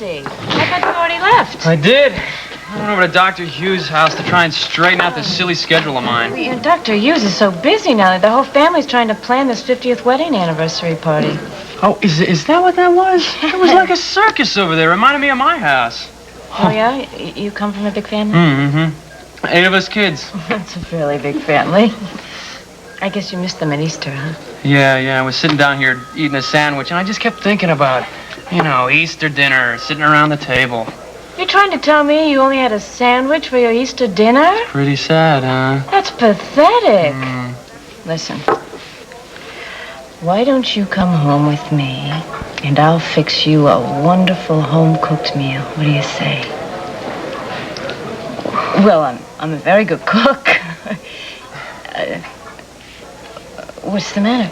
see. I thought you already left. I did. I went over to Dr. Hughes' house to try and straighten out this silly schedule of mine. Well, Dr. Hughes is so busy now that the whole family's trying to plan this 50th wedding anniversary party. Oh, is that what that was? It was like a circus over there. Reminded me of my house. Oh, yeah? You come from a big family? Mm-hmm. 8 of us kids. That's a fairly big family. I guess you missed them at Easter, huh? Yeah. I was sitting down here eating a sandwich, and I just kept thinking about, Easter dinner, sitting around the table. You're trying to tell me you only had a sandwich for your Easter dinner? Pretty sad, huh? That's pathetic. Listen, why don't you come home with me, and I'll fix you a wonderful home-cooked meal. What do you say? Well, I'm a very good cook. What's the matter?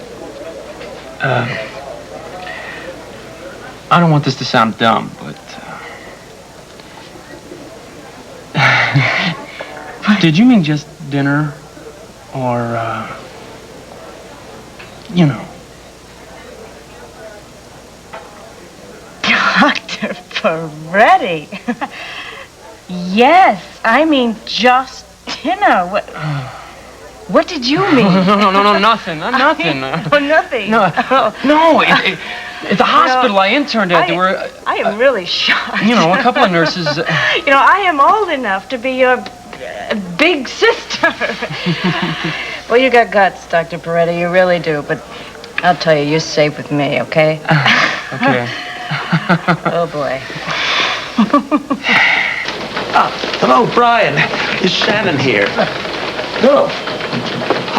I don't want this to sound dumb, but... Did you mean just dinner? Or, Dr. Peretti. Yes, I mean just dinner. What did you mean? No, nothing. Nothing. Nothing. No. At the hospital I interned at, there were... I am really shocked. A couple of nurses... I am old enough to be your big sister. Well, you got guts, Dr. Peretti. You really do. But I'll tell you, you're safe with me, okay? Okay. Oh, boy. Hello, Brian. Is Shannon here? No.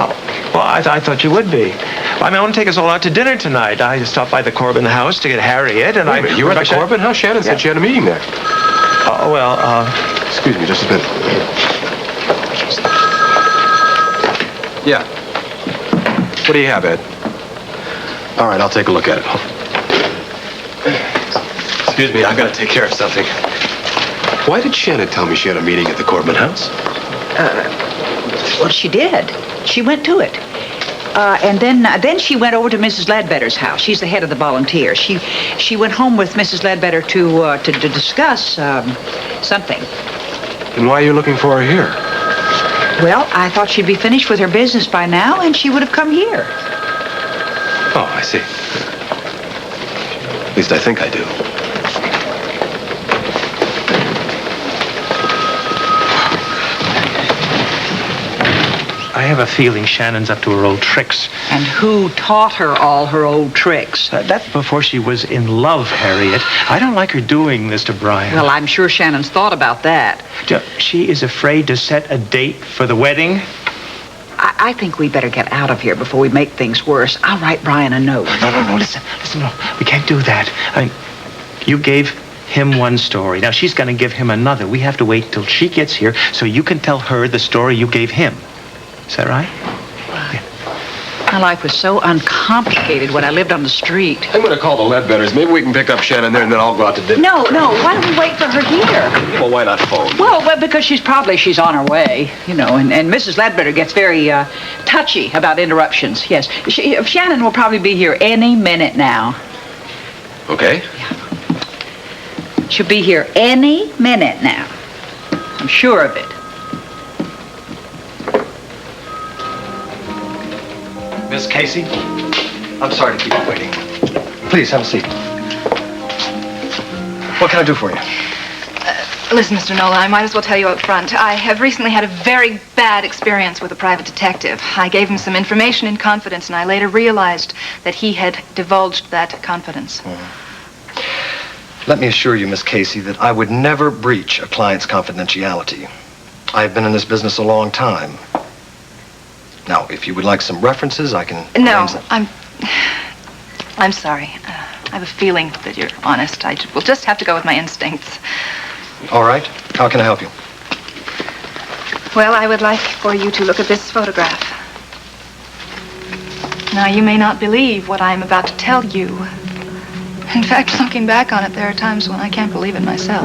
Oh, well, I thought you would be. I want to take us all out to dinner tonight. I stopped by the Corbin house to get Harriet, and You were at the Corbin house? Shannon said she had a meeting there. Oh, well, Excuse me, just a minute. Yeah. What do you have, Ed? All right, I'll take a look at it. Excuse me, I've got to take care of something. Why did Shannon tell me she had a meeting at the Corbin house? Well, she did. She went to it. And then she went over to Mrs. Ledbetter's house. She's the head of the volunteers. She went home with Mrs. Ledbetter to discuss something. And why are you looking for her here? Well, I thought she'd be finished with her business by now, and she would have come here. Oh, I see. At least I think I do. I have a feeling Shannon's up to her old tricks. And who taught her all her old tricks? That's before she was in love, Harriet. I don't like her doing this to Brian. Well, I'm sure Shannon's thought about that. She is afraid to set a date for the wedding. I think we better get out of here before we make things worse. I'll write Brian a note. No, listen, no. We can't do that. You gave him one story. Now she's going to give him another. We have to wait till she gets here so you can tell her the story you gave him. Is that right? My life was so uncomplicated when I lived on the street. I'm going to call the Ledbetters. Maybe we can pick up Shannon there, and then I'll go out to dinner. No. Why don't we wait for her here? Well, why not phone? Well, because she's on her way, and Mrs. Ledbetter gets very touchy about interruptions. Yes. Shannon will probably be here any minute now. Okay. Yeah. She'll be here any minute now. I'm sure of it. Miss Casey, I'm sorry to keep you waiting. Please, have a seat. What can I do for you? Listen, Mr. Nola, I might as well tell you up front. I have recently had a very bad experience with a private detective. I gave him some information in confidence, and I later realized that he had divulged that confidence. Let me assure you, Miss Casey, that I would never breach a client's confidentiality. I've been in this business a long time. Now, if you would like some references, I can... No, I'm sorry. I have a feeling that you're honest. I will just have to go with my instincts. All right. How can I help you? Well, I would like for you to look at this photograph. Now, you may not believe what I'm about to tell you. In fact, looking back on it, there are times when I can't believe it myself.